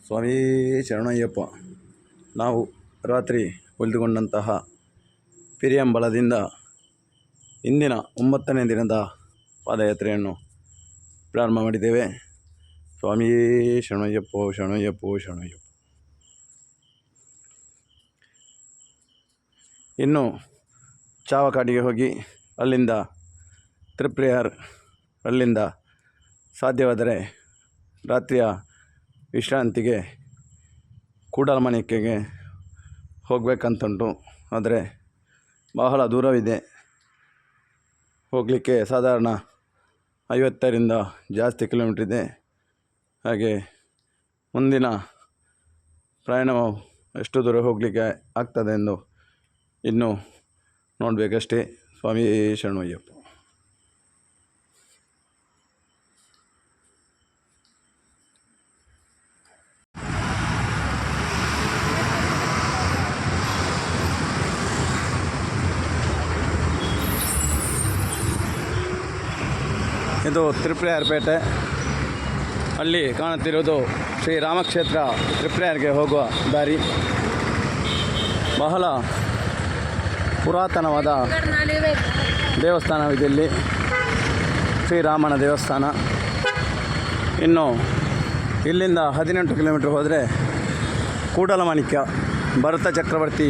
ಸ್ವಾಮಿ ಶರಣಯ್ಯಪ್ಪ. ನಾವು ರಾತ್ರಿ ಉಳಿದುಕೊಂಡಂತಹ ಪಿರಿಯಂಬಲದಿಂದ ಇಂದಿನ 9ನೇ ದಿನದ ಪಾದಯಾತ್ರೆಯನ್ನು ಪ್ರಾರಂಭ ಮಾಡಿದ್ದೇವೆ. ಸ್ವಾಮಿ ಶರಣಯ್ಯಪ್ಪ ಶರಣಯ್ಯಪ್ಪ ಶರಣಯ್ಯಪ್ಪ. ಇನ್ನು ಚಾವಕಾಡಿಗೆ ಹೋಗಿ ಅಲ್ಲಿಂದ ತ್ರಿಪ್ರೇಯರ್, ಅಲ್ಲಿಂದ ಸಾಧ್ಯವಾದರೆ ರಾತ್ರಿಯ ವಿಶ್ರಾಂತಿಗೆ ಕೂಡಲಮಣಿಕೆಗೆ ಹೋಗಬೇಕಂತುಂಟು. ಆದರೆ ಬಹಳ ದೂರವಿದೆ, ಹೋಗಲಿಕ್ಕೆ ಸಾಧಾರಣ 50ರಿಂದ ಜಾಸ್ತಿ ಕಿಲೋಮೀಟ್ರ್ ಇದೆ. ಹಾಗೆ ಮುಂದಿನ ಪ್ರಯಾಣವು ಎಷ್ಟು ದೂರ ಹೋಗಲಿಕ್ಕೆ ಆಗ್ತದೆ ಎಂದು ಇನ್ನೂ ನೋಡಬೇಕಷ್ಟೇ. ಸ್ವಾಮಿ ಶರಣಯ್ಯಪ್ಪ. ಇದು ತ್ರಿಪ್ರೇಯರ್ ಪೇಟೆ. ಅಲ್ಲಿ ಕಾಣುತ್ತಿರುವುದು ಶ್ರೀ ರಾಮಕ್ಷೇತ್ರ ತ್ರಿಪ್ರೇಯರ್ಗೆ ಹೋಗುವ ದಾರಿ. ಬಹಳ ಪುರಾತನವಾದ ದೇವಸ್ಥಾನವಿದೆ ಇಲ್ಲಿ, ಶ್ರೀರಾಮನ ದೇವಸ್ಥಾನ. ಇನ್ನು ಇಲ್ಲಿಂದ 18 ಕಿಲೋಮೀಟ್ರ್ ಹೋದರೆ ಕೂಡಲಮಾಣಿಕ್ಯ ಭರತ ಚಕ್ರವರ್ತಿ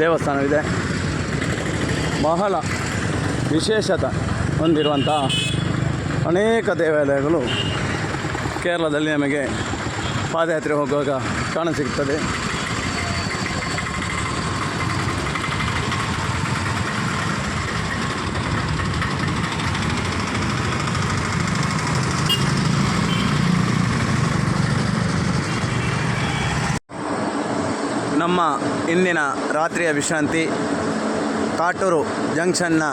ದೇವಸ್ಥಾನವಿದೆ. ಬಹಳ ವಿಶೇಷತೆ ಹೊಂದಿರುವಂಥ ಅನೇಕ ದೇವಾಲಯಗಳು ಕೇರಳದಲ್ಲಿ ನಮಗೆ ಪಾದಯಾತ್ರೆ ಹೋಗುವಾಗ ಕಾಣಸಿಗ್ತದೆ. ನಮ್ಮ ಇಂದಿನ ರಾತ್ರಿಯ ವಿಶ್ರಾಂತಿ ಕಾಟೂರು ಜಂಕ್ಷನ್ನ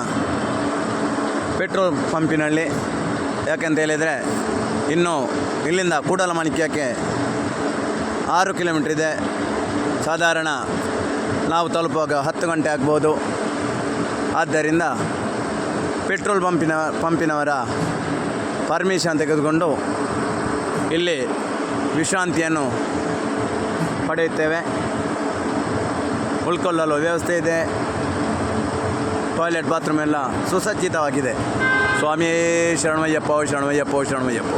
ಪೆಟ್ರೋಲ್ ಪಂಪಿನಲ್ಲಿ. ಯಾಕೆಂತ ಹೇಳಿದರೆ ಇನ್ನು ಇಲ್ಲಿಂದ ಕೂಡಲಮಾಣಿಕ್ಯಕ್ಕೆ 6 ಕಿಲೋಮೀಟ್ರ್ ಇದೆ. ಸಾಧಾರಣ ನಾವು ತಲುಪುವಾಗ 10 ಗಂಟೆ ಆಗ್ಬೋದು. ಆದ್ದರಿಂದ ಪೆಟ್ರೋಲ್ ಪಂಪಿನವರ ಪರ್ಮಿಷನ್ ತೆಗೆದುಕೊಂಡು ಇಲ್ಲಿ ವಿಶ್ರಾಂತಿಯನ್ನು ಪಡೆಯುತ್ತೇವೆ. ಉಳ್ಕೊಳ್ಳಲು ವ್ಯವಸ್ಥೆ ಇದೆ. ಟಾಯ್ಲೆಟ್, ಬಾತ್ರೂಮ್ ಎಲ್ಲ ಸುಸಜ್ಜಿತವಾಗಿದೆ. ಸ್ವಾಮಿ ಶರಣಯ್ಯಪ್ಪ ಶರಣಯ್ಯಪ್ಪ ಶರಣಯ್ಯಪ್ಪ.